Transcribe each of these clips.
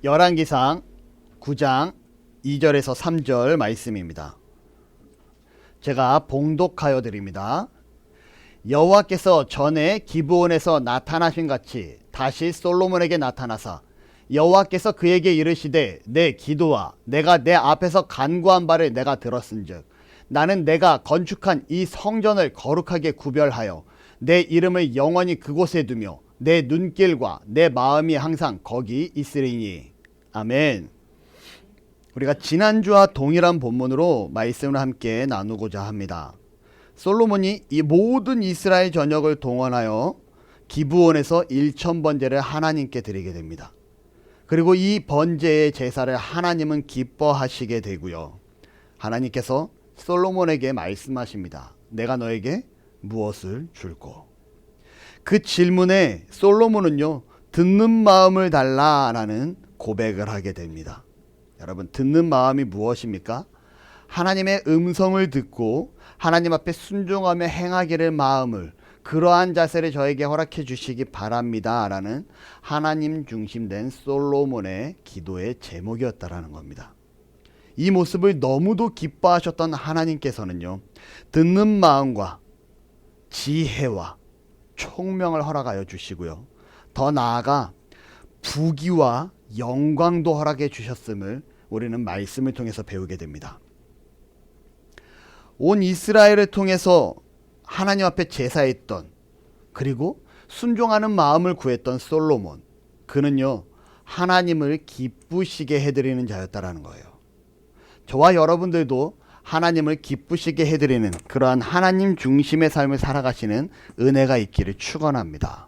열왕기상 9장 2절에서 3절 말씀입니다. 제가 봉독하여 드립니다. 여호와께서 전에 기브온에서 나타나신 같이 다시 솔로몬에게 나타나사 여호와께서 그에게 이르시되 내 기도와 내가 내 앞에서 간구한 바를 내가 들었은즉 나는 내가 건축한 이 성전을 거룩하게 구별하여 내 이름을 영원히 그곳에 두며 내 눈길과 내 마음이 항상 거기 있으리니. 아멘. 우리가 지난주와 동일한 본문으로 말씀을 함께 나누고자 합니다. 솔로몬이 이 모든 이스라엘 전역을 동원하여 기브온에서 1000번제를 하나님께 드리게 됩니다. 그리고 이 번제의 제사를 하나님은 기뻐하시게 되고요. 하나님께서 솔로몬에게 말씀하십니다. 내가 너에게 무엇을 줄꼬? 그 질문에 솔로몬은요, 듣는 마음을 달라라는 고백을 하게 됩니다. 여러분, 듣는 마음이 무엇입니까? 하나님의 음성을 듣고 하나님 앞에 순종하며 행하기를 마음을, 그러한 자세를 저에게 허락해 주시기 바랍니다 라는 하나님 중심된 솔로몬의 기도의 제목이었다라는 겁니다. 이 모습을 너무도 기뻐하셨던 하나님께서는요, 듣는 마음과 지혜와 총명을 허락하여 주시고요, 더 나아가 부귀와 영광도 허락해 주셨음을 우리는 말씀을 통해서 배우게 됩니다. 온 이스라엘을 통해서 하나님 앞에 제사했던, 그리고 순종하는 마음을 구했던 솔로몬, 그는요 하나님을 기쁘시게 해드리는 자였다라는 거예요. 저와 여러분들도 하나님을 기쁘시게 해드리는 그러한 하나님 중심의 삶을 살아가시는 은혜가 있기를 축원합니다.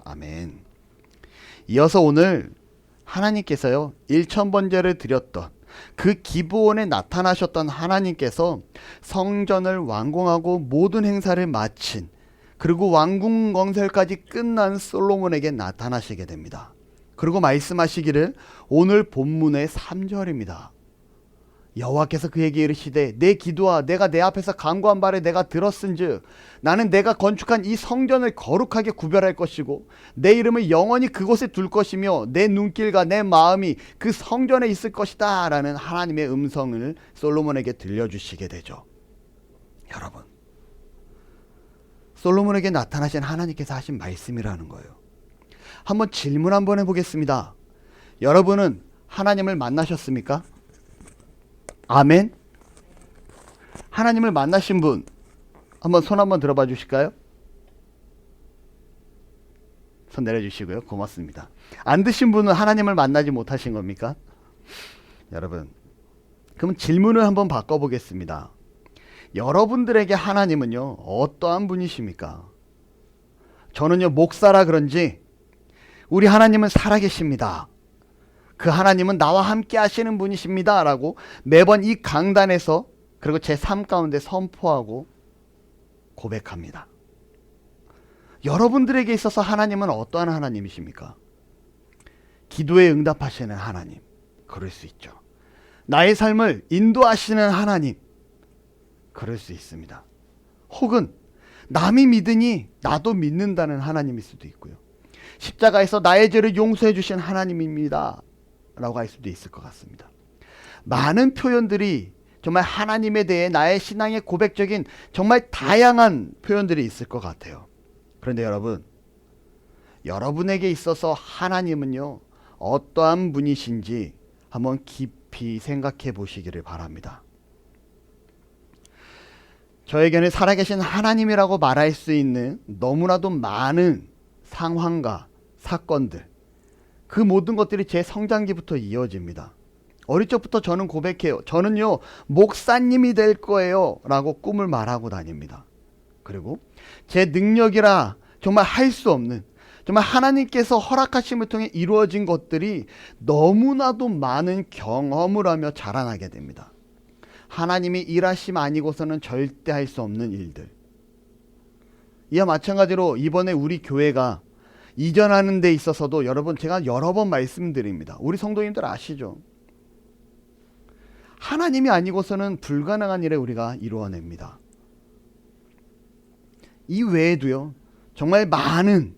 아멘. 이어서 오늘 하나님께서요 1000번제를 드렸던 그 기브온에 나타나셨던 하나님께서 성전을 완공하고 모든 행사를 마친, 그리고 왕궁 건설까지 끝난 솔로몬에게 나타나시게 됩니다. 그리고 말씀하시기를, 오늘 본문의 3절입니다. 여호와께서 그에게 이르시되 내 기도와 내가 내 앞에서 간구한 바를 내가 들었은즉 나는 내가 건축한 이 성전을 거룩하게 구별할 것이고 내 이름을 영원히 그곳에 둘 것이며 내 눈길과 내 마음이 그 성전에 있을 것이다 라는 하나님의 음성을 솔로몬에게 들려주시게 되죠. 여러분, 솔로몬에게 나타나신 하나님께서 하신 말씀이라는 거예요. 한번 질문 한번 해보겠습니다. 여러분은 하나님을 만나셨습니까? 아멘. 하나님을 만나신 분 한번 손 한번 들어봐 주실까요? 손 내려주시고요. 고맙습니다. 안 드신 분은 하나님을 만나지 못하신 겁니까? 여러분, 그럼 질문을 한번 바꿔보겠습니다. 여러분들에게 하나님은요 어떠한 분이십니까? 저는요 목사라 그런지 우리 하나님은 살아계십니다. 그 하나님은 나와 함께 하시는 분이십니다 라고 매번 이 강단에서, 그리고 제 삶 가운데 선포하고 고백합니다. 여러분들에게 있어서 하나님은 어떠한 하나님이십니까? 기도에 응답하시는 하나님, 그럴 수 있죠. 나의 삶을 인도하시는 하나님, 그럴 수 있습니다. 혹은 남이 믿으니 나도 믿는다는 하나님일 수도 있고요. 십자가에서 나의 죄를 용서해 주신 하나님입니다 라고 할 수도 있을 것 같습니다. 많은 표현들이 정말 하나님에 대해 나의 신앙의 고백적인 정말 다양한 표현들이 있을 것 같아요. 그런데 여러분, 여러분에게 있어서 하나님은요 어떠한 분이신지 한번 깊이 생각해 보시기를 바랍니다. 저에게는 살아계신 하나님이라고 말할 수 있는 너무나도 많은 상황과 사건들, 그 모든 것들이 제 성장기부터 이어집니다. 어릴 적부터 저는 고백해요. 저는요 목사님이 될 거예요 라고 꿈을 말하고 다닙니다. 그리고 제 능력이라 정말 할 수 없는, 정말 하나님께서 허락하심을 통해 이루어진 것들이 너무나도 많은 경험을 하며 자라나게 됩니다. 하나님이 일하심 아니고서는 절대 할 수 없는 일들. 이와 마찬가지로 이번에 우리 교회가 이전하는 데 있어서도 여러분, 제가 여러 번 말씀드립니다. 우리 성도님들 아시죠? 하나님이 아니고서는 불가능한 일을 우리가 이루어냅니다. 이 외에도요 정말 많은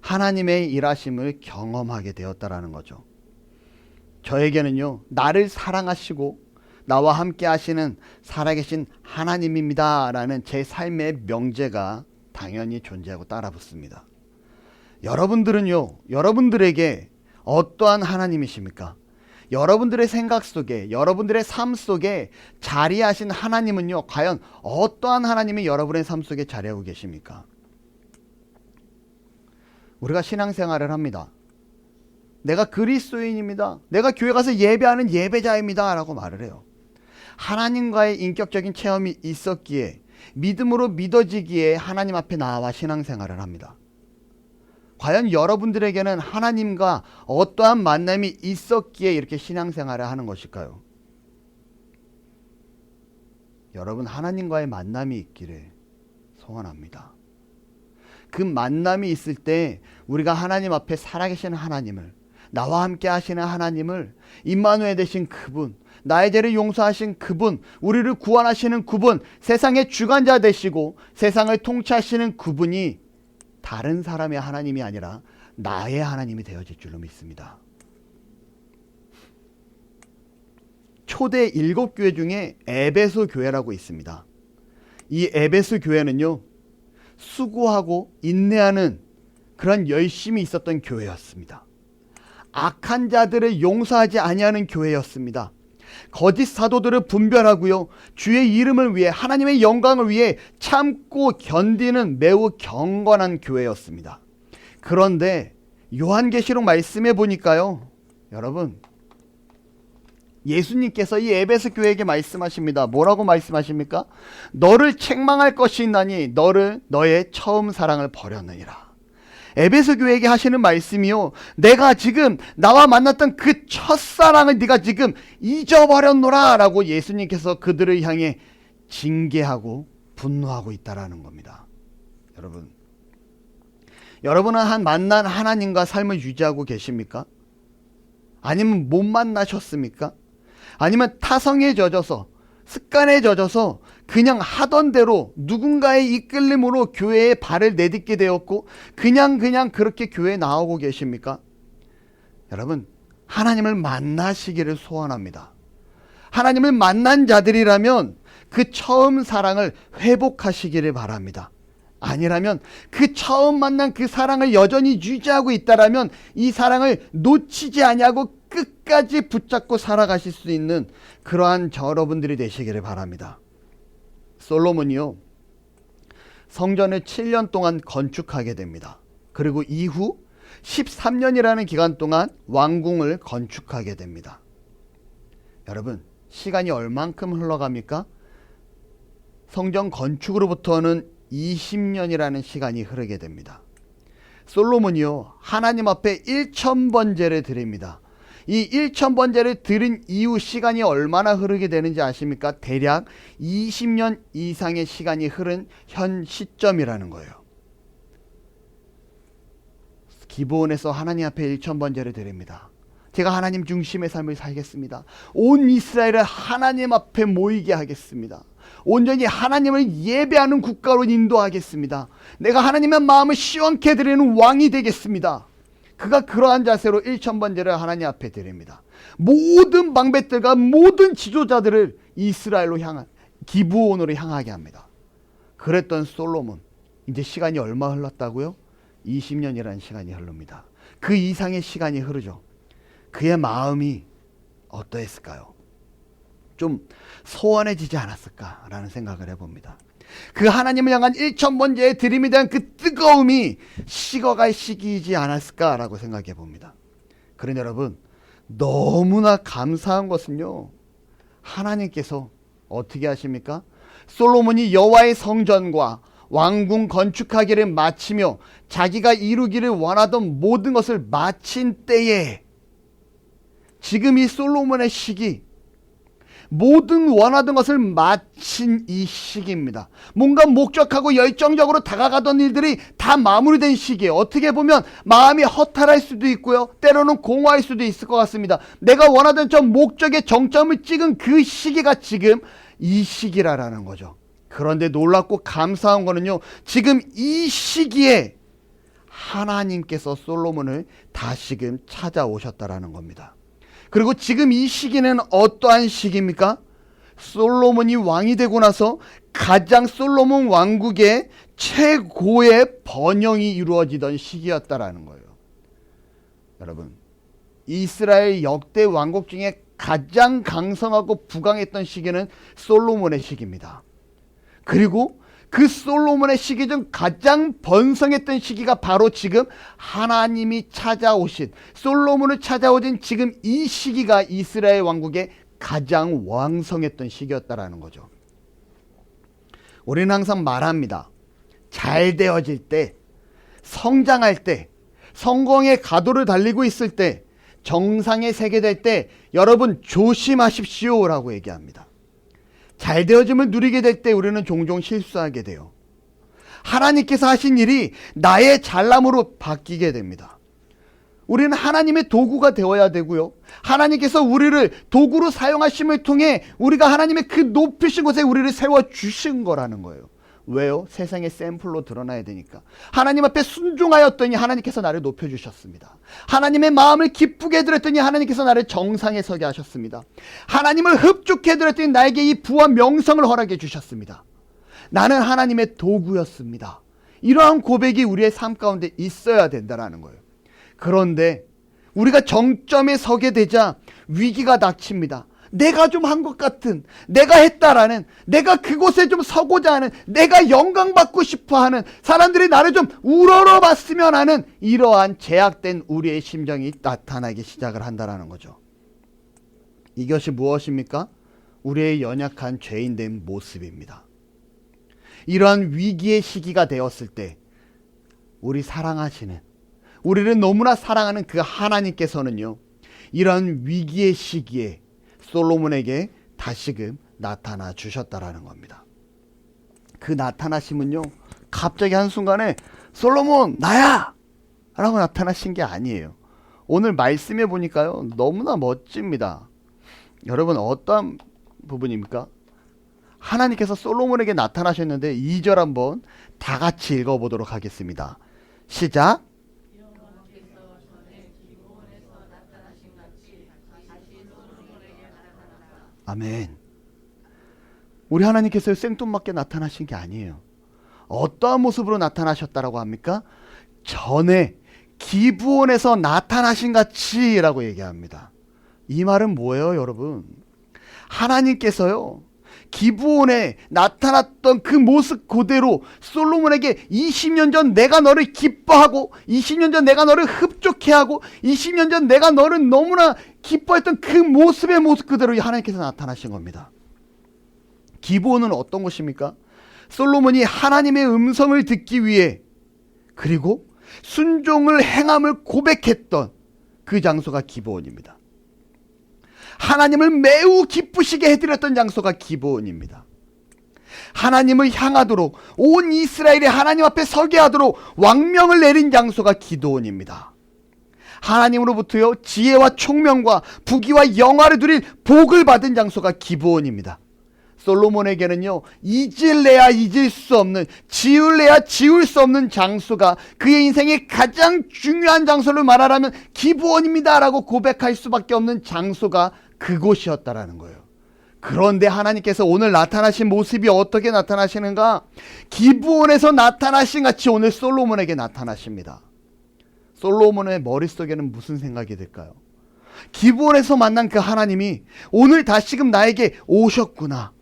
하나님의 일하심을 경험하게 되었다라는 거죠. 저에게는요, 나를 사랑하시고 나와 함께 하시는 살아계신 하나님입니다 라는 제 삶의 명제가 당연히 존재하고 따라붙습니다. 여러분들은요, 여러분들에게 어떠한 하나님이십니까? 여러분들의 생각 속에, 여러분들의 삶 속에 자리하신 하나님은요, 과연 어떠한 하나님이 여러분의 삶 속에 자리하고 계십니까? 우리가 신앙생활을 합니다. 내가 그리스도인입니다. 내가 교회 가서 예배하는 예배자입니다 라고 말을 해요. 하나님과의 인격적인 체험이 있었기에, 믿음으로 믿어지기에 하나님 앞에 나와 신앙생활을 합니다. 과연 여러분들에게는 하나님과 어떠한 만남이 있었기에 이렇게 신앙생활을 하는 것일까요? 여러분, 하나님과의 만남이 있기를 소원합니다. 그 만남이 있을 때 우리가 하나님 앞에 살아계신 하나님을, 나와 함께 하시는 하나님을, 임마누엘 되신 그분, 나의 죄를 용서하신 그분, 우리를 구원하시는 그분, 세상의 주관자 되시고 세상을 통치하시는 그분이 다른 사람의 하나님이 아니라 나의 하나님이 되어질 줄로 믿습니다. 초대 7교회 중에 에베소 교회라고 있습니다. 이 에베소 교회는요, 수고하고 인내하는 그런 열심이 있었던 교회였습니다. 악한 자들을 용서하지 아니하는 교회였습니다. 거짓 사도들을 분별하고요, 주의 이름을 위해, 하나님의 영광을 위해 참고 견디는 매우 경건한 교회였습니다. 그런데 요한계시록 말씀에 보니까요, 여러분, 예수님께서 이 에베소 교회에게 말씀하십니다. 뭐라고 말씀하십니까? 너를 책망할 것이 있나니 너를 너의 처음 사랑을 버렸느니라. 에베소 교회에게 하시는 말씀이요, 내가 지금 나와 만났던 그 첫사랑을 네가 지금 잊어버렸노라 라고 예수님께서 그들을 향해 징계하고 분노하고 있다라는 겁니다. 여러분은 한 만난 하나님과 삶을 유지하고 계십니까? 아니면 못 만나셨습니까? 아니면 타성에 젖어서, 습관에 젖어서 그냥 하던 대로 누군가의 이끌림으로 교회에 발을 내딛게 되었고 그냥 그렇게 교회에 나오고 계십니까? 여러분, 하나님을 만나시기를 소원합니다. 하나님을 만난 자들이라면 그 처음 사랑을 회복하시기를 바랍니다. 아니라면 그 처음 만난 그 사랑을 여전히 유지하고 있다라면 이 사랑을 놓치지 아니하고 끝까지 붙잡고 살아가실 수 있는 그러한 여러분들이 되시기를 바랍니다. 솔로몬이요, 성전을 7년 동안 건축하게 됩니다. 그리고 이후 13년이라는 기간 동안 왕궁을 건축하게 됩니다. 여러분, 시간이 얼만큼 흘러갑니까? 성전 건축으로부터는 20년이라는 시간이 흐르게 됩니다. 솔로몬이요, 하나님 앞에 1000번제를 드립니다. 이 1000번제를 드린 이후 시간이 얼마나 흐르게 되는지 아십니까? 대략 20년 이상의 시간이 흐른 현 시점이라는 거예요. 기브온에서 하나님 앞에 1000번제를 드립니다. 제가 하나님 중심의 삶을 살겠습니다. 온 이스라엘을 하나님 앞에 모이게 하겠습니다. 온전히 하나님을 예배하는 국가로 인도하겠습니다. 내가 하나님의 마음을 시원케 드리는 왕이 되겠습니다. 그가 그러한 자세로 1000번제를 하나님 앞에 드립니다. 모든 방백들과 모든 지도자들을 이스라엘로 향한, 기브온으로 향하게 합니다. 그랬던 솔로몬, 이제 시간이 얼마 흘렀다고요? 20년이라는 시간이 흐릅니다. 그 이상의 시간이 흐르죠. 그의 마음이 어떠했을까요? 좀 소원해지지 않았을까라는 생각을 해봅니다. 그 하나님을 향한 1000번제의 드림에 대한 그 뜨거움이 식어갈 시기이지 않았을까라고 생각해 봅니다. 그런데 여러분, 너무나 감사한 것은요, 하나님께서 어떻게 하십니까? 솔로몬이 여호와의 성전과 왕궁 건축하기를 마치며 자기가 이루기를 원하던 모든 것을 마친 때에, 지금 이 솔로몬의 시기, 모든 원하던 것을 마친 이 시기입니다. 뭔가 목적하고 열정적으로 다가가던 일들이 다 마무리된 시기에 어떻게 보면 마음이 허탈할 수도 있고요, 때로는 공허할 수도 있을 것 같습니다. 내가 원하던 저 목적의 정점을 찍은 그 시기가 지금 이 시기라는 거죠. 그런데 놀랍고 감사한 거는요, 지금 이 시기에 하나님께서 솔로몬을 다시금 찾아오셨다라는 겁니다. 그리고 지금 이 시기는 어떠한 시기입니까? 솔로몬이 왕이 되고 나서 가장 솔로몬 왕국의 최고의 번영이 이루어지던 시기였다라는 거예요. 여러분, 이스라엘 역대 왕국 중에 가장 강성하고 부강했던 시기는 솔로몬의 시기입니다. 그리고 그 솔로몬의 시기 중 가장 번성했던 시기가 바로 지금 하나님이 찾아오신, 솔로몬을 찾아오신 지금 이 시기가 이스라엘 왕국의 가장 왕성했던 시기였다라는 거죠. 우리는 항상 말합니다. 잘 되어질 때, 성장할 때, 성공의 가도를 달리고 있을 때, 정상에 세게 될 때 여러분 조심하십시오 라고 얘기합니다. 잘 되어짐을 누리게 될 때 우리는 종종 실수하게 돼요. 하나님께서 하신 일이 나의 잘남으로 바뀌게 됩니다. 우리는 하나님의 도구가 되어야 되고요. 하나님께서 우리를 도구로 사용하심을 통해 우리가 하나님의 그 높으신 곳에 우리를 세워주신 거라는 거예요. 왜요? 세상의 샘플로 드러나야 되니까. 하나님 앞에 순종하였더니 하나님께서 나를 높여주셨습니다. 하나님의 마음을 기쁘게 해드렸더니 하나님께서 나를 정상에 서게 하셨습니다. 하나님을 흡족해 해드렸더니 나에게 이 부와 명성을 허락해 주셨습니다. 나는 하나님의 도구였습니다. 이러한 고백이 우리의 삶 가운데 있어야 된다는 거예요. 그런데 우리가 정점에 서게 되자 위기가 닥칩니다. 내가 좀 한 것 같은, 내가 했다라는, 내가 그곳에 좀 서고자 하는, 내가 영광받고 싶어하는, 사람들이 나를 좀 우러러봤으면 하는 이러한 제약된 우리의 심정이 나타나기 시작을 한다는 거죠. 이것이 무엇입니까? 우리의 연약한 죄인된 모습입니다. 이러한 위기의 시기가 되었을 때 우리 사랑하시는, 우리를 너무나 사랑하는 그 하나님께서는요, 이러한 위기의 시기에 솔로몬에게 다시금 나타나 주셨다라는 겁니다. 그 나타나심은요, 갑자기 한순간에 솔로몬 나야! 라고 나타나신 게 아니에요. 오늘 말씀해 보니까요, 너무나 멋집니다. 여러분, 어떠한 부분입니까? 하나님께서 솔로몬에게 나타나셨는데 2절 한번 다 같이 읽어보도록 하겠습니다. 시작. 아멘. 우리 하나님께서 생뚱맞게 나타나신 게 아니에요. 어떠한 모습으로 나타나셨다라고 합니까? 전에 기브온에서 나타나신 같이 라고 얘기합니다. 이 말은 뭐예요, 여러분? 하나님께서요, 기브온에 나타났던 그 모습 그대로 솔로몬에게 20년 전 내가 너를 기뻐하고 20년 전 내가 너를 흡족해하고 20년 전 내가 너를 너무나 기뻐했던 그 모습의 모습 그대로 하나님께서 나타나신 겁니다. 기브온은 어떤 곳입니까? 솔로몬이 하나님의 음성을 듣기 위해 그리고 순종을 행함을 고백했던 그 장소가 기브온입니다. 하나님을 매우 기쁘시게 해드렸던 장소가 기브온입니다. 하나님을 향하도록 온 이스라엘이 하나님 앞에 서게 하도록 왕명을 내린 장소가 기드온입니다. 하나님으로부터요, 지혜와 총명과 부귀와 영화를 누릴 복을 받은 장소가 기브온입니다. 솔로몬에게는요, 잊을래야 잊을 수 없는, 지울래야 지울 수 없는 장소가 그의 인생의 가장 중요한 장소를 말하라면 기브온입니다 라고 고백할 수밖에 없는 장소가 그곳이었다라는 거예요. 그런데 하나님께서 오늘 나타나신 모습이 어떻게 나타나시는가? 기브온에서 나타나신 같이 오늘 솔로몬에게 나타나십니다. 솔로몬의 머릿속에는 무슨 생각이 들까요? 기브온에서 만난 그 하나님이 오늘 다시금 나에게 오셨구나.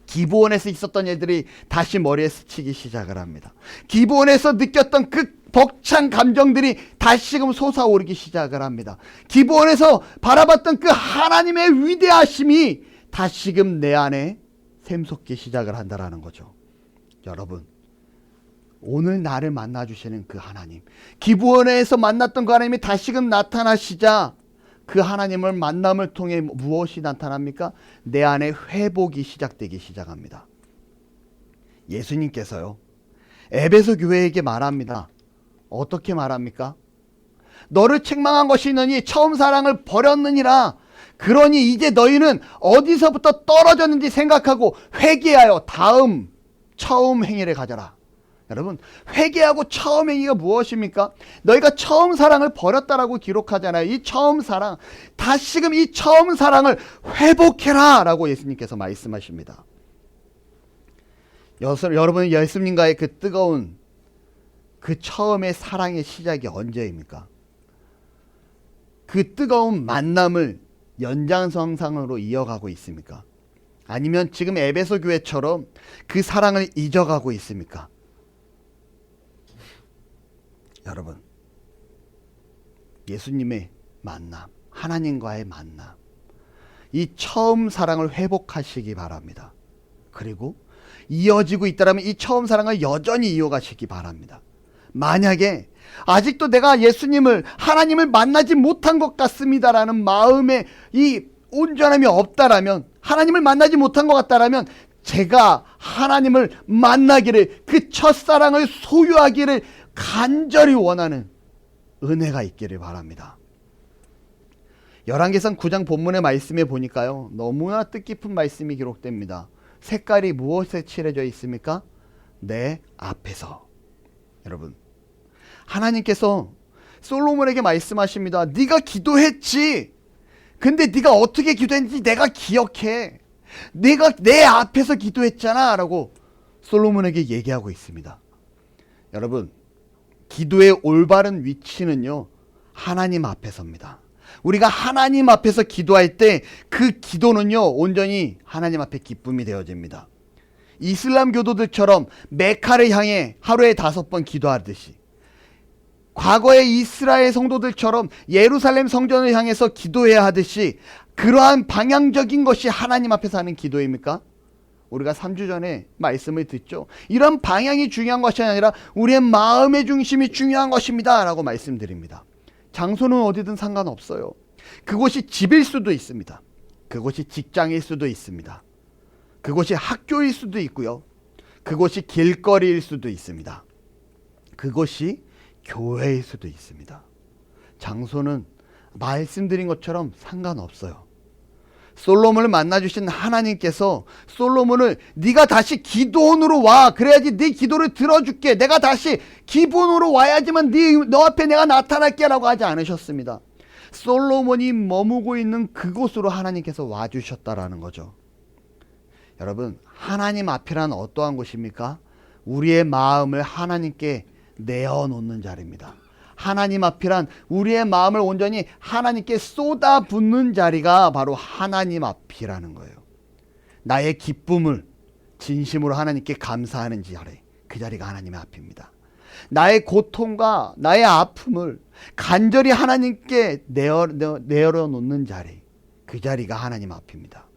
기브온에서 있었던 일들이 다시 머리에 스치기 시작을 합니다. 기브온에서 느꼈던 그 벅찬 감정들이 다시금 솟아오르기 시작을 합니다. 기브온에서 바라봤던 그 하나님의 위대하심이 다시금 내 안에 샘솟기 시작을 한다라는 거죠. 여러분, 오늘 나를 만나주시는 그 하나님, 기브온에서 만났던 그 하나님이 다시금 나타나시자 그 하나님을 만남을 통해 무엇이 나타납니까? 내 안에 회복이 시작되기 시작합니다. 예수님께서요, 에베소 교회에게 말합니다. 어떻게 말합니까? 너를 책망한 것이 있느니 처음 사랑을 버렸느니라. 그러니 이제 너희는 어디서부터 떨어졌는지 생각하고 회개하여 처음 행위를 가져라. 여러분, 회개하고 처음 행위가 무엇입니까? 너희가 처음 사랑을 버렸다라고 기록하잖아요. 이 처음 사랑, 다시금 이 처음 사랑을 회복해라 라고 예수님께서 말씀하십니다. 여러분, 예수님과의 그 뜨거운 그 처음의 사랑의 시작이 언제입니까? 그 뜨거운 만남을 연장선상으로 이어가고 있습니까? 아니면 지금 에베소 교회처럼 그 사랑을 잊어가고 있습니까? 여러분, 예수님의 만남, 하나님과의 만남, 이 처음 사랑을 회복하시기 바랍니다. 그리고 이어지고 있다면 이 처음 사랑을 여전히 이어가시기 바랍니다. 만약에 아직도 내가 예수님을, 하나님을 만나지 못한 것 같습니다라는 마음에 이 온전함이 없다라면, 하나님을 만나지 못한 것 같다라면 제가 하나님을 만나기를, 그 첫사랑을 소유하기를 간절히 원하는 은혜가 있기를 바랍니다. 열왕기상 9장 본문의 말씀에 보니까요, 너무나 뜻깊은 말씀이 기록됩니다. 색깔이 무엇에 칠해져 있습니까? 내 앞에서. 여러분, 하나님께서 솔로몬에게 말씀하십니다. 네가 기도했지. 근데 네가 어떻게 기도했는지 내가 기억해. 네가 내 앞에서 기도했잖아 라고 솔로몬에게 얘기하고 있습니다. 여러분, 기도의 올바른 위치는요, 하나님 앞에서입니다. 우리가 하나님 앞에서 기도할 때 그 기도는요, 온전히 하나님 앞에 기쁨이 되어집니다. 이슬람 교도들처럼 메카를 향해 하루에 5번 기도하듯이, 과거의 이스라엘 성도들처럼 예루살렘 성전을 향해서 기도해야 하듯이, 그러한 방향적인 것이 하나님 앞에서 하는 기도입니까? 우리가 3주 전에 말씀을 듣죠. 이런 방향이 중요한 것이 아니라 우리의 마음의 중심이 중요한 것입니다 라고 말씀드립니다. 장소는 어디든 상관없어요. 그곳이 집일 수도 있습니다. 그곳이 직장일 수도 있습니다. 그곳이 학교일 수도 있고요. 그곳이 길거리일 수도 있습니다. 그곳이 교회일 수도 있습니다. 장소는 말씀드린 것처럼 상관없어요. 솔로몬을 만나주신 하나님께서 솔로몬을 네가 다시 기도원으로 와. 그래야지 네 기도를 들어줄게. 내가 다시 기본으로 와야지만 너 앞에 내가 나타날게 라고 하지 않으셨습니다. 솔로몬이 머무고 있는 그곳으로 하나님께서 와주셨다라는 거죠. 여러분, 하나님 앞이란 어떠한 곳입니까? 우리의 마음을 하나님께 내어놓는 자리입니다. 하나님 앞이란 우리의 마음을 온전히 하나님께 쏟아붓는 자리가 바로 하나님 앞이라는 거예요. 나의 기쁨을 진심으로 하나님께 감사하는 자리, 그 자리가 하나님의 앞입니다. 나의 고통과 나의 아픔을 간절히 하나님께 내어놓는 자리, 그 자리가 하나님 앞입니다.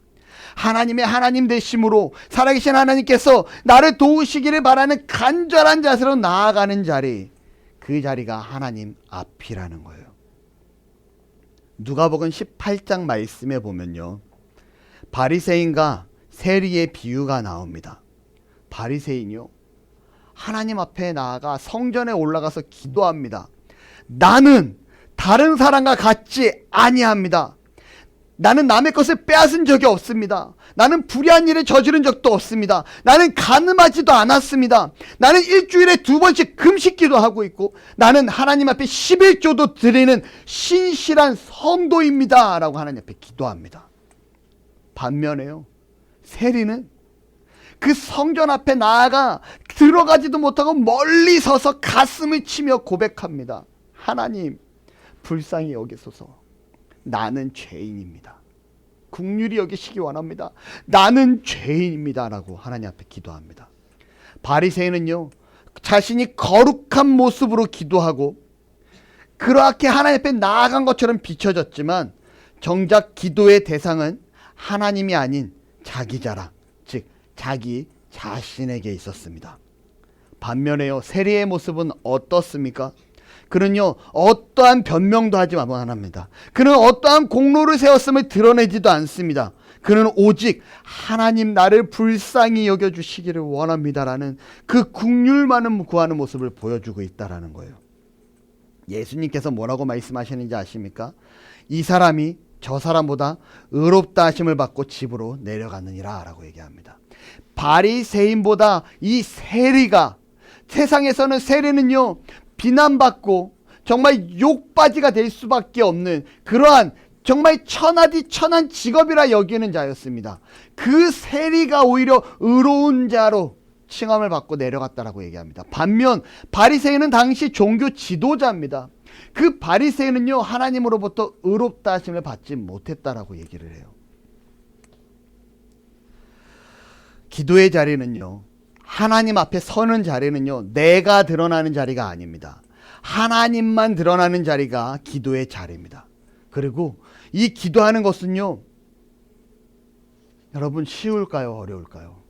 하나님의 하나님 되심으로 살아계신 하나님께서 나를 도우시기를 바라는 간절한 자세로 나아가는 자리, 그 자리가 하나님 앞이라는 거예요. 누가복음 18장 말씀에 보면요, 바리새인과 세리의 비유가 나옵니다. 바리새인이요, 하나님 앞에 나아가 성전에 올라가서 기도합니다. 나는 다른 사람과 같지 아니합니다. 나는 남의 것을 빼앗은 적이 없습니다. 나는 불의한 일을 저지른 적도 없습니다. 나는 간음하지도 않았습니다. 나는 일주일에 2번씩 금식기도 하고 있고, 나는 하나님 앞에 11조도 드리는 신실한 성도입니다 라고 하나님 앞에 기도합니다. 반면에요, 세리는 그 성전 앞에 나아가 들어가지도 못하고 멀리 서서 가슴을 치며 고백합니다. 하나님, 불쌍히 여기소서. 나는 죄인입니다. 긍휼히 여기시기 원합니다. 나는 죄인입니다 라고 하나님 앞에 기도합니다. 바리새인은요, 자신이 거룩한 모습으로 기도하고 그렇게 하나님 앞에 나아간 것처럼 비춰졌지만 정작 기도의 대상은 하나님이 아닌 자기 자랑, 즉 자기 자신에게 있었습니다. 반면에요, 세리의 모습은 어떻습니까? 그는요, 어떠한 변명도 하지 않습니다. 그는 어떠한 공로를 세웠음을 드러내지도 않습니다. 그는 오직 하나님 나를 불쌍히 여겨주시기를 원합니다라는 그 긍휼만을 구하는 모습을 보여주고 있다는 거예요. 예수님께서 뭐라고 말씀하시는지 아십니까? 이 사람이 저 사람보다 의롭다 하심을 받고 집으로 내려갔느니라 라고 얘기합니다. 바리새인보다 이 세리가 세상에서는 세례는요, 비난받고 정말 욕바지가 될 수밖에 없는 그러한 정말 천하디 천한 직업이라 여기는 자였습니다. 그 세리가 오히려 의로운 자로 칭함을 받고 내려갔다라고 얘기합니다. 반면 바리새인은 당시 종교 지도자입니다. 그 바리새인은요, 하나님으로부터 의롭다 하심을 받지 못했다라고 얘기를 해요. 기도의 자리는요, 하나님 앞에 서는 자리는요, 내가 드러나는 자리가 아닙니다. 하나님만 드러나는 자리가 기도의 자리입니다. 그리고 이 기도하는 것은요, 여러분 쉬울까요? 어려울까요?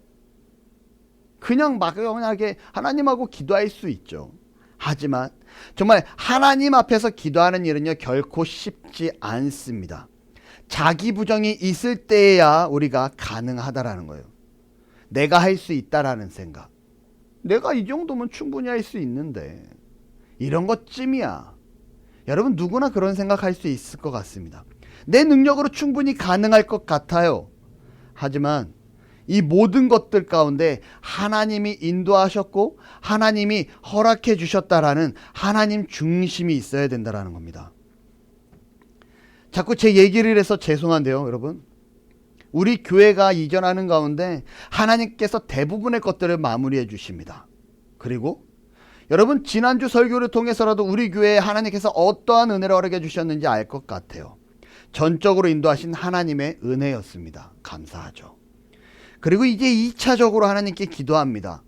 그냥 막연하게 하나님하고 기도할 수 있죠. 하지만 정말 하나님 앞에서 기도하는 일은요, 결코 쉽지 않습니다. 자기 부정이 있을 때야 우리가 가능하다라는 거예요. 내가 할 수 있다라는 생각. 내가 이 정도면 충분히 할 수 있는데 이런 것쯤이야. 여러분 누구나 그런 생각할 수 있을 것 같습니다. 내 능력으로 충분히 가능할 것 같아요. 하지만 이 모든 것들 가운데 하나님이 인도하셨고 하나님이 허락해 주셨다라는 하나님 중심이 있어야 된다라는 겁니다. 자꾸 제 얘기를 해서 죄송한데요, 여러분. 우리 교회가 이전하는 가운데 하나님께서 대부분의 것들을 마무리해 주십니다. 그리고 여러분 지난주 설교를 통해서라도 우리 교회에 하나님께서 어떠한 은혜를 허락해 주셨는지 알 것 같아요. 전적으로 인도하신 하나님의 은혜였습니다. 감사하죠. 그리고 이제 2차적으로 하나님께 기도합니다.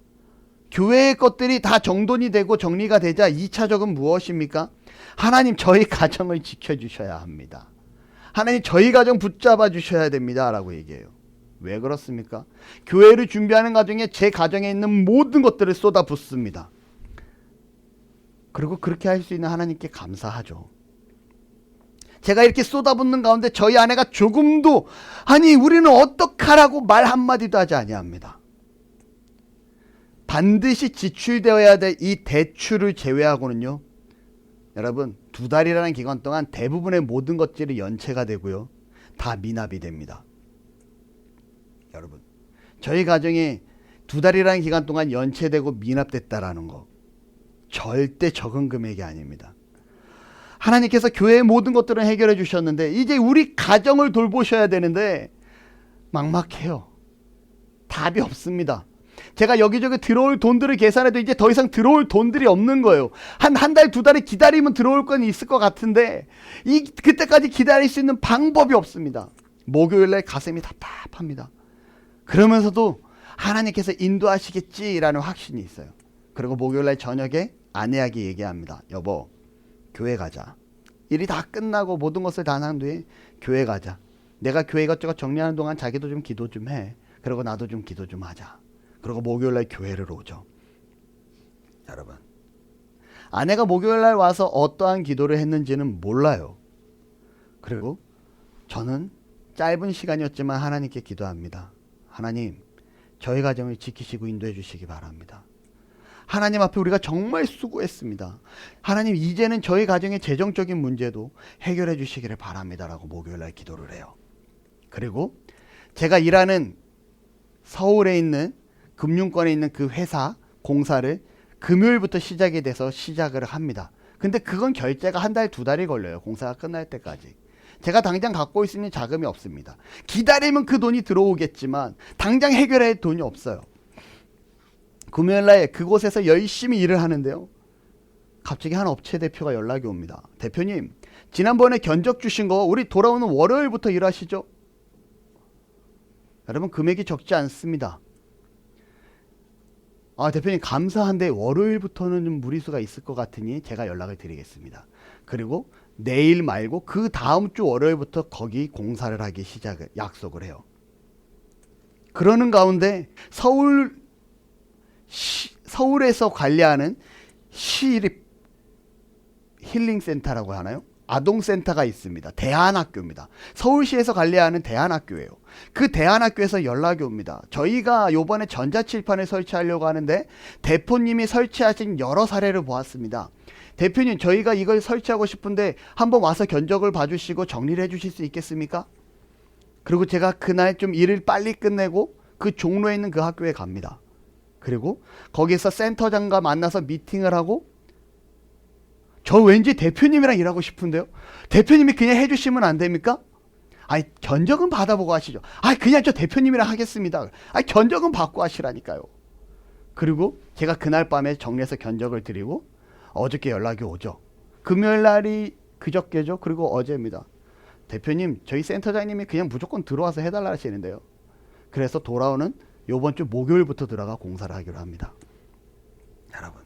교회의 것들이 다 정돈이 되고 정리가 되자 2차적은 무엇입니까? 하나님 저희 가정을 지켜주셔야 합니다. 하나님 저희 가정 붙잡아 주셔야 됩니다 라고 얘기해요. 왜 그렇습니까? 교회를 준비하는 과정에 제 가정에 있는 모든 것들을 쏟아붓습니다. 그리고 그렇게 할 수 있는 하나님께 감사하죠. 제가 이렇게 쏟아붓는 가운데 저희 아내가 조금도 아니 우리는 어떡하라고 말 한마디도 하지 아니합니다. 반드시 지출되어야 될 이 대출을 제외하고는요, 여러분 2달이라는 기간 동안 대부분의 모든 것들이 연체가 되고요, 다 미납이 됩니다. 여러분 저희 가정에 2달이라는 기간 동안 연체되고 미납됐다라는 거 절대 적은 금액이 아닙니다. 하나님께서 교회의 모든 것들을 해결해 주셨는데 이제 우리 가정을 돌보셔야 되는데 막막해요. 답이 없습니다. 제가 여기저기 들어올 돈들을 계산해도 이제 더 이상 들어올 돈들이 없는 거예요. 한 달, 2달을 기다리면 들어올 건 있을 것 같은데 그때까지 기다릴 수 있는 방법이 없습니다. 목요일날 가슴이 답답합니다. 그러면서도 하나님께서 인도하시겠지라는 확신이 있어요. 그리고 목요일날 저녁에 아내에게 얘기합니다. 여보, 교회 가자. 일이 다 끝나고 모든 것을 다 한 뒤에 교회 가자. 내가 교회 이것저것 정리하는 동안 자기도 좀 기도 좀 해. 그리고 나도 좀 기도 좀 하자. 그리고 목요일날 교회를 오죠. 여러분 아내가 목요일날 와서 어떠한 기도를 했는지는 몰라요. 그리고 저는 짧은 시간이었지만 하나님께 기도합니다. 하나님 저희 가정을 지키시고 인도해 주시기 바랍니다. 하나님 앞에 우리가 정말 수고했습니다. 하나님 이제는 저희 가정의 재정적인 문제도 해결해 주시기를 바랍니다 라고 목요일날 기도를 해요. 그리고 제가 일하는 서울에 있는 금융권에 있는 그 회사 공사를 금요일부터 시작이 돼서 시작을 합니다. 근데 그건 결제가 1달, 2달이 걸려요. 공사가 끝날 때까지. 제가 당장 갖고 있는 자금이 없습니다. 기다리면 그 돈이 들어오겠지만 당장 해결할 돈이 없어요. 금요일날 그곳에서 열심히 일을 하는데요, 갑자기 한 업체 대표가 연락이 옵니다. 대표님 지난번에 견적 주신 거 우리 돌아오는 월요일부터 일하시죠? 여러분 금액이 적지 않습니다. 대표님 감사한데 월요일부터는 좀 무리수가 있을 것 같으니 제가 연락을 드리겠습니다. 그리고 내일 말고 그 다음 주 월요일부터 거기 공사를 하기 약속을 해요. 그러는 가운데 서울에서 관리하는 시립 힐링센터라고 하나요? 아동센터가 있습니다. 대안학교입니다. 서울시에서 관리하는 대안학교예요. 그 대안학교에서 연락이 옵니다. 저희가 요번에 전자칠판을 설치하려고 하는데 대표님이 설치하신 여러 사례를 보았습니다. 대표님 저희가 이걸 설치하고 싶은데 한번 와서 견적을 봐주시고 정리를 해주실 수 있겠습니까? 그리고 제가 그날 좀 일을 빨리 끝내고 그 종로에 있는 그 학교에 갑니다. 그리고 거기서 센터장과 만나서 미팅을 하고, 저 왠지 대표님이랑 일하고 싶은데요. 대표님이 그냥 해주시면 안 됩니까? 아니, 견적은 받아보고 하시죠. 아니, 그냥 저 대표님이랑 하겠습니다. 아니, 견적은 받고 하시라니까요. 그리고 제가 그날 밤에 정리해서 견적을 드리고 어저께 연락이 오죠. 금요일 날이 그저께죠. 그리고 어제입니다. 대표님, 저희 센터장님이 그냥 무조건 들어와서 해달라 하시는데요. 그래서 돌아오는 요번 주 목요일부터 들어가 공사를 하기로 합니다. 여러분,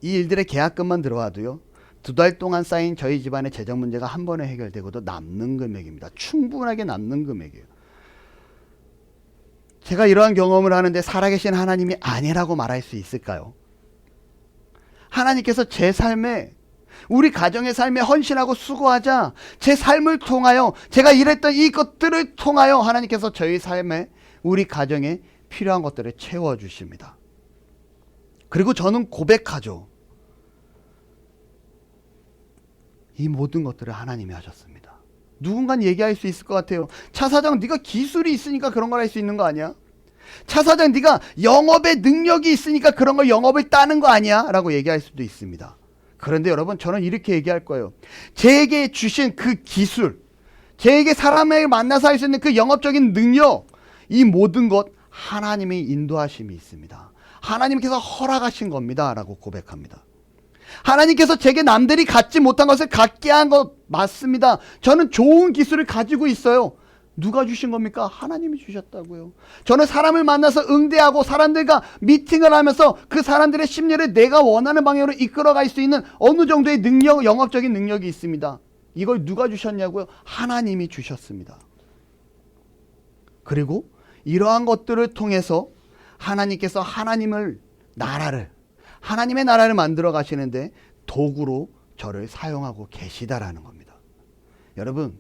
이 일들의 계약금만 들어와도요, 2달 동안 쌓인 저희 집안의 재정 문제가 한 번에 해결되고도 남는 금액입니다. 충분하게 남는 금액이에요. 제가 이러한 경험을 하는데 살아계신 하나님이 아니라고 말할 수 있을까요? 하나님께서 제 삶에, 우리 가정의 삶에 헌신하고 수고하자 제 삶을 통하여, 제가 일했던 이것들을 통하여 하나님께서 저희 삶에, 우리 가정에 필요한 것들을 채워주십니다. 그리고 저는 고백하죠. 이 모든 것들을 하나님이 하셨습니다. 누군가는 얘기할 수 있을 것 같아요. 차 사장, 네가 기술이 있으니까 그런 걸 할 수 있는 거 아니야? 차 사장, 네가 영업의 능력이 있으니까 그런 걸 영업을 따는 거 아니야? 라고 얘기할 수도 있습니다. 그런데 여러분, 저는 이렇게 얘기할 거예요. 제게 주신 그 기술, 제게 사람을 만나서 할 수 있는 그 영업적인 능력, 이 모든 것 하나님의 인도하심이 있습니다. 하나님께서 허락하신 겁니다. 라고 고백합니다. 하나님께서 제게 남들이 갖지 못한 것을 갖게 한 것 맞습니다. 저는 좋은 기술을 가지고 있어요. 누가 주신 겁니까? 하나님이 주셨다고요. 저는 사람을 만나서 응대하고 사람들과 미팅을 하면서 그 사람들의 심리를 내가 원하는 방향으로 이끌어갈 수 있는 어느 정도의 능력, 영업적인 능력이 있습니다. 이걸 누가 주셨냐고요? 하나님이 주셨습니다. 그리고 이러한 것들을 통해서 하나님께서 하나님의 나라를 만들어 가시는데 도구로 저를 사용하고 계시다라는 겁니다. 여러분,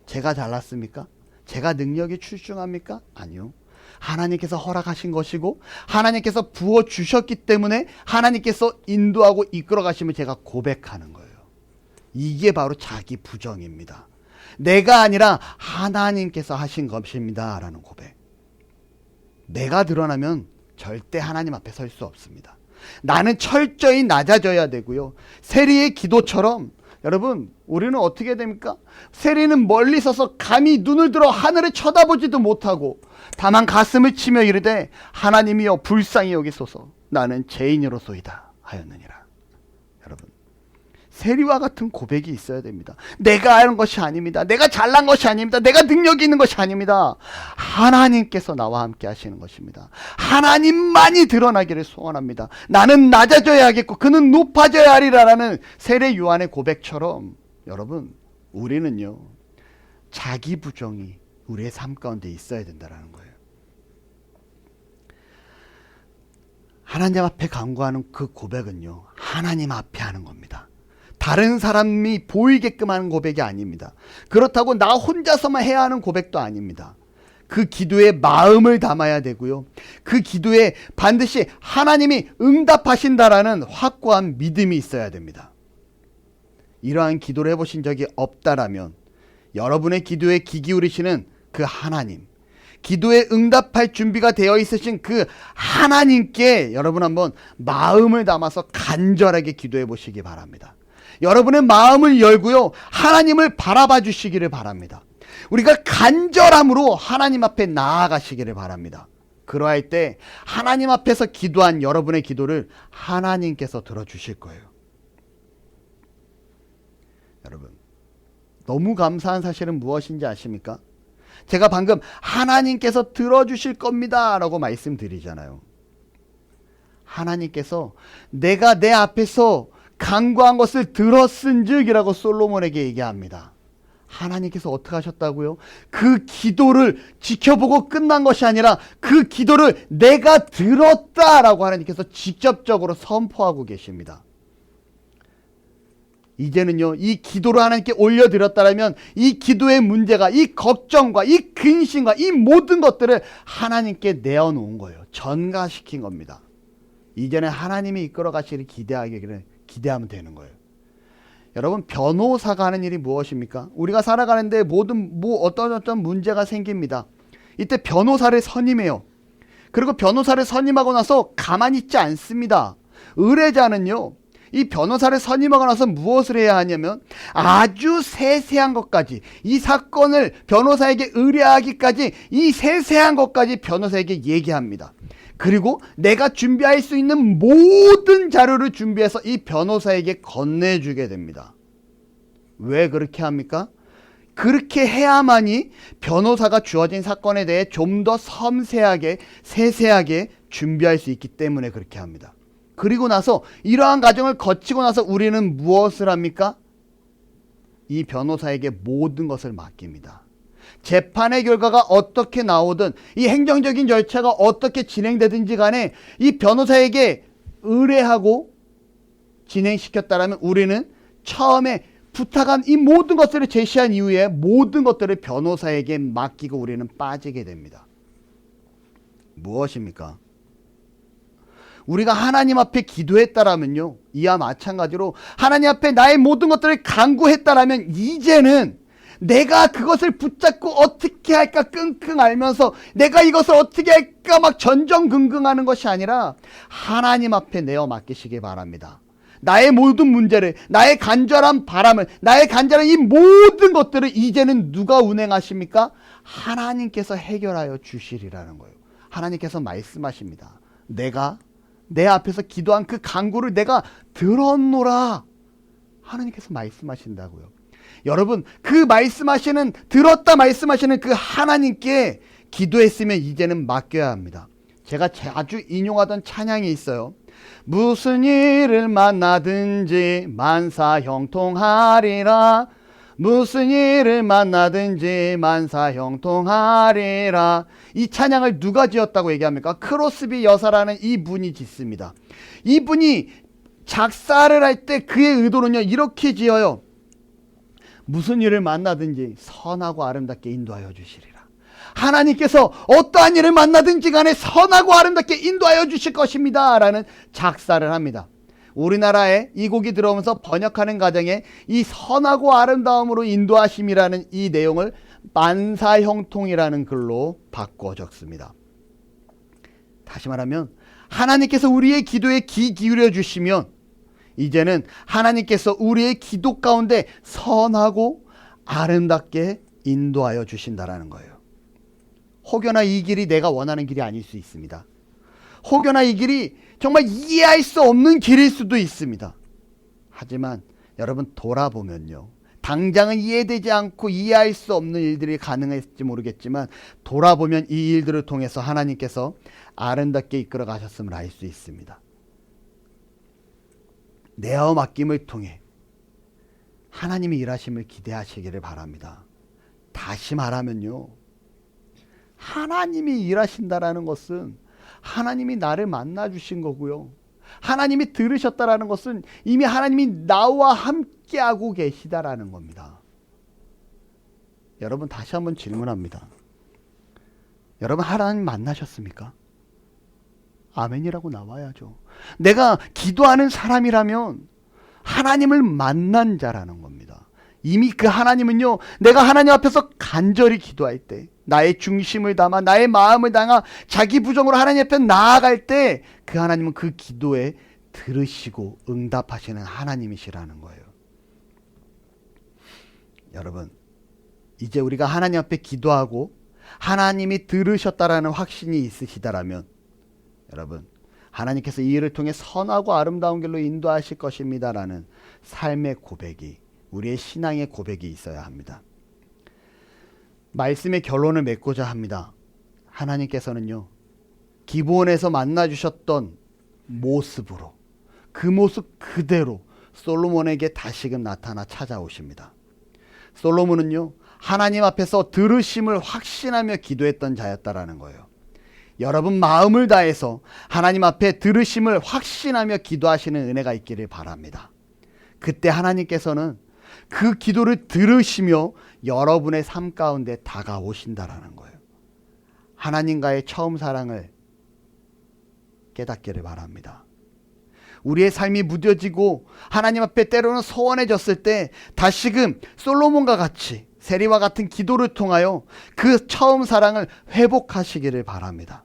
제가 잘났습니까? 제가 능력이 출중합니까? 아니요. 하나님께서 허락하신 것이고 하나님께서 부어주셨기 때문에 하나님께서 인도하고 이끌어 가시면 제가 고백하는 거예요. 이게 바로 자기 부정입니다. 내가 아니라 하나님께서 하신 것입니다 라는 고백. 내가 드러나면 절대 하나님 앞에 설 수 없습니다. 나는 철저히 낮아져야 되고요. 세리의 기도처럼, 여러분, 우리는 어떻게 됩니까? 세리는 멀리 서서 감히 눈을 들어 하늘을 쳐다보지도 못하고 다만 가슴을 치며 이르되 하나님이여 불쌍히 여기소서, 나는 죄인으로소이다 하였느니라. 여러분, 세리와 같은 고백이 있어야 됩니다. 내가 하는 것이 아닙니다. 내가 잘난 것이 아닙니다. 내가 능력이 있는 것이 아닙니다. 하나님께서 나와 함께 하시는 것입니다. 하나님만이 드러나기를 소원합니다. 나는 낮아져야 하겠고 그는 높아져야 하리라라는 세례 요한의 고백처럼, 여러분, 우리는요, 자기 부정이 우리의 삶 가운데 있어야 된다는 거예요. 하나님 앞에 간구하는 그 고백은요, 하나님 앞에 하는 겁니다. 다른 사람이 보이게끔 하는 고백이 아닙니다. 그렇다고 나 혼자서만 해야 하는 고백도 아닙니다. 그 기도에 마음을 담아야 되고요. 그 기도에 반드시 하나님이 응답하신다라는 확고한 믿음이 있어야 됩니다. 이러한 기도를 해보신 적이 없다라면 여러분의 기도에 귀 기울이시는 그 하나님, 기도에 응답할 준비가 되어 있으신 그 하나님께 여러분 한번 마음을 담아서 간절하게 기도해 보시기 바랍니다. 여러분의 마음을 열고요, 하나님을 바라봐 주시기를 바랍니다. 우리가 간절함으로 하나님 앞에 나아가시기를 바랍니다. 그러할 때 하나님 앞에서 기도한 여러분의 기도를 하나님께서 들어주실 거예요. 여러분, 너무 감사한 사실은 무엇인지 아십니까? 제가 방금 하나님께서 들어주실 겁니다 라고 말씀드리잖아요. 하나님께서 내가 내 앞에서 간구한 것을 들었은즉이라고 솔로몬에게 얘기합니다. 하나님께서 어떻게 하셨다고요? 그 기도를 지켜보고 끝난 것이 아니라 그 기도를 내가 들었다라고 하나님께서 직접적으로 선포하고 계십니다. 이제는요, 이 기도를 하나님께 올려드렸다면 이 기도의 문제가, 이 걱정과 이 근심과 이 모든 것들을 하나님께 내어놓은 거예요. 전가시킨 겁니다. 이제는 하나님이 이끌어 가시기를 기대하면 되는 거예요. 여러분, 변호사가 하는 일이 무엇입니까? 우리가 살아가는데 어떤 문제가 생깁니다. 이때 변호사를 선임해요. 그리고 변호사를 선임하고 나서 가만히 있지 않습니다. 의뢰자는요, 이 변호사를 선임하고 나서 무엇을 해야 하냐면 아주 세세한 것까지, 이 사건을 변호사에게 의뢰하기까지 이 세세한 것까지 변호사에게 얘기합니다. 그리고 내가 준비할 수 있는 모든 자료를 준비해서 이 변호사에게 건네주게 됩니다. 왜 그렇게 합니까? 그렇게 해야만이 변호사가 주어진 사건에 대해 좀 더 섬세하게, 세세하게 준비할 수 있기 때문에 그렇게 합니다. 그리고 나서 이러한 과정을 거치고 나서 우리는 무엇을 합니까? 이 변호사에게 모든 것을 맡깁니다. 재판의 결과가 어떻게 나오든, 이 행정적인 절차가 어떻게 진행되든지 간에 이 변호사에게 의뢰하고 진행시켰다면 우리는 처음에 부탁한 이 모든 것들을 제시한 이후에 모든 것들을 변호사에게 맡기고 우리는 빠지게 됩니다. 무엇입니까? 우리가 하나님 앞에 기도했다라면요, 이와 마찬가지로 하나님 앞에 나의 모든 것들을 간구했다라면 이제는 내가 그것을 붙잡고 어떻게 할까 끙끙 앓면서 내가 이것을 어떻게 할까 막 전전긍긍하는 것이 아니라 하나님 앞에 내어 맡기시기 바랍니다. 나의 모든 문제를, 나의 간절한 바람을, 나의 간절한 이 모든 것들을 이제는 누가 운행하십니까? 하나님께서 해결하여 주시리라는 거예요. 하나님께서 말씀하십니다. 내가 내 앞에서 기도한 그 간구를 내가 들었노라. 하나님께서 말씀하신다고요. 여러분, 그 말씀하시는, 들었다 말씀하시는 그 하나님께 기도했으면 이제는 맡겨야 합니다. 제가 자주 인용하던 찬양이 있어요. 무슨 일을 만나든지 만사 형통하리라. 무슨 일을 만나든지 만사 형통하리라. 이 찬양을 누가 지었다고 얘기합니까? 크로스비 여사라는 이 분이 짓습니다. 이분이 작사를 할 때 그의 의도는요, 이렇게 지어요. 무슨 일을 만나든지 선하고 아름답게 인도하여 주시리라. 하나님께서 어떠한 일을 만나든지 간에 선하고 아름답게 인도하여 주실 것입니다 라는 작사를 합니다. 우리나라에 이 곡이 들어오면서 번역하는 과정에 이 선하고 아름다움으로 인도하심이라는 이 내용을 만사형통이라는 글로 바꿔 적습니다. 다시 말하면 하나님께서 우리의 기도에 귀 기울여 주시면 이제는 하나님께서 우리의 기도 가운데 선하고 아름답게 인도하여 주신다라는 거예요. 혹여나 이 길이 내가 원하는 길이 아닐 수 있습니다. 혹여나 이 길이 정말 이해할 수 없는 길일 수도 있습니다. 하지만 여러분 돌아보면요, 당장은 이해되지 않고 이해할 수 없는 일들이 가능할지 모르겠지만 돌아보면 이 일들을 통해서 하나님께서 아름답게 이끌어 가셨음을 알 수 있습니다. 내어 맡김을 통해 하나님의 일하심을 기대하시기를 바랍니다. 다시 말하면요, 하나님이 일하신다라는 것은 하나님이 나를 만나 주신 거고요, 하나님이 들으셨다라는 것은 이미 하나님이 나와 함께하고 계시다라는 겁니다. 여러분, 다시 한번 질문합니다. 여러분, 하나님 만나셨습니까? 아멘이라고 나와야죠. 내가 기도하는 사람이라면 하나님을 만난 자라는 겁니다. 이미 그 하나님은요, 내가 하나님 앞에서 간절히 기도할 때, 나의 중심을 담아 나의 마음을 담아 자기 부정으로 하나님 앞에 나아갈 때 그 하나님은 그 기도에 들으시고 응답하시는 하나님이시라는 거예요. 여러분, 이제 우리가 하나님 앞에 기도하고 하나님이 들으셨다라는 확신이 있으시다라면 여러분, 하나님께서 이 일을 통해 선하고 아름다운 길로 인도하실 것입니다라는 삶의 고백이, 우리의 신앙의 고백이 있어야 합니다. 말씀의 결론을 맺고자 합니다. 하나님께서는요, 기브온에서 만나주셨던 모습으로, 그 모습 그대로 솔로몬에게 다시금 나타나 찾아오십니다. 솔로몬은요, 하나님 앞에서 들으심을 확신하며 기도했던 자였다라는 거예요. 여러분, 마음을 다해서 하나님 앞에 들으심을 확신하며 기도하시는 은혜가 있기를 바랍니다. 그때 하나님께서는 그 기도를 들으시며 여러분의 삶 가운데 다가오신다라는 거예요. 하나님과의 처음 사랑을 깨닫기를 바랍니다. 우리의 삶이 무뎌지고 하나님 앞에 때로는 소원해졌을 때 다시금 솔로몬과 같이 세리와 같은 기도를 통하여 그 처음 사랑을 회복하시기를 바랍니다.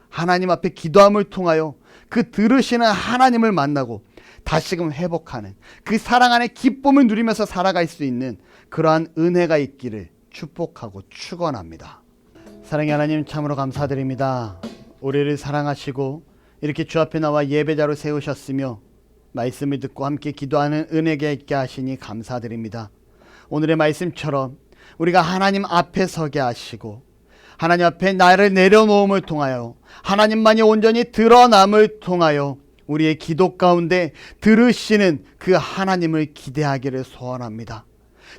하나님 앞에 기도함을 통하여 그 들으시는 하나님을 만나고 다시금 회복하는 그 사랑 안에 기쁨을 누리면서 살아갈 수 있는 그러한 은혜가 있기를 축복하고 축원합니다. 사랑의 하나님, 참으로 감사드립니다. 우리를 사랑하시고 이렇게 주 앞에 나와 예배자로 세우셨으며 말씀을 듣고 함께 기도하는 은혜가 있게 하시니 감사드립니다. 오늘의 말씀처럼 우리가 하나님 앞에 서게 하시고 하나님 앞에 나를 내려놓음을 통하여 하나님만이 온전히 드러남을 통하여 우리의 기도 가운데 들으시는 그 하나님을 기대하기를 소원합니다.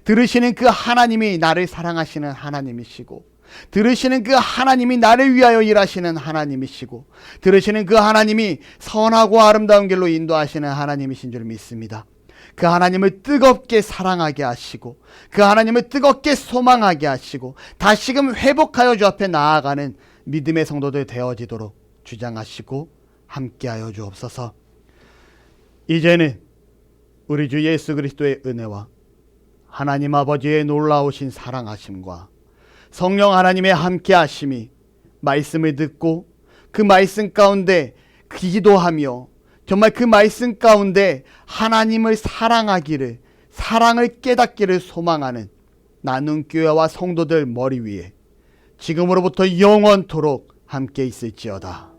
들으시는 그 하나님이 나를 사랑하시는 하나님이시고, 들으시는 그 하나님이 나를 위하여 일하시는 하나님이시고, 들으시는 그 하나님이 선하고 아름다운 길로 인도하시는 하나님이신 줄 믿습니다. 그 하나님을 뜨겁게 사랑하게 하시고 그 하나님을 뜨겁게 소망하게 하시고 다시금 회복하여 주 앞에 나아가는 믿음의 성도들 되어지도록 주장하시고 함께하여 주옵소서. 이제는 우리 주 예수 그리스도의 은혜와 하나님 아버지의 놀라우신 사랑하심과 성령 하나님의 함께하심이 말씀을 듣고 그 말씀 가운데 기도하며 정말 그 말씀 가운데 하나님을 사랑하기를, 사랑을 깨닫기를 소망하는 나눔교회와 성도들 머리 위에 지금으로부터 영원토록 함께 있을지어다.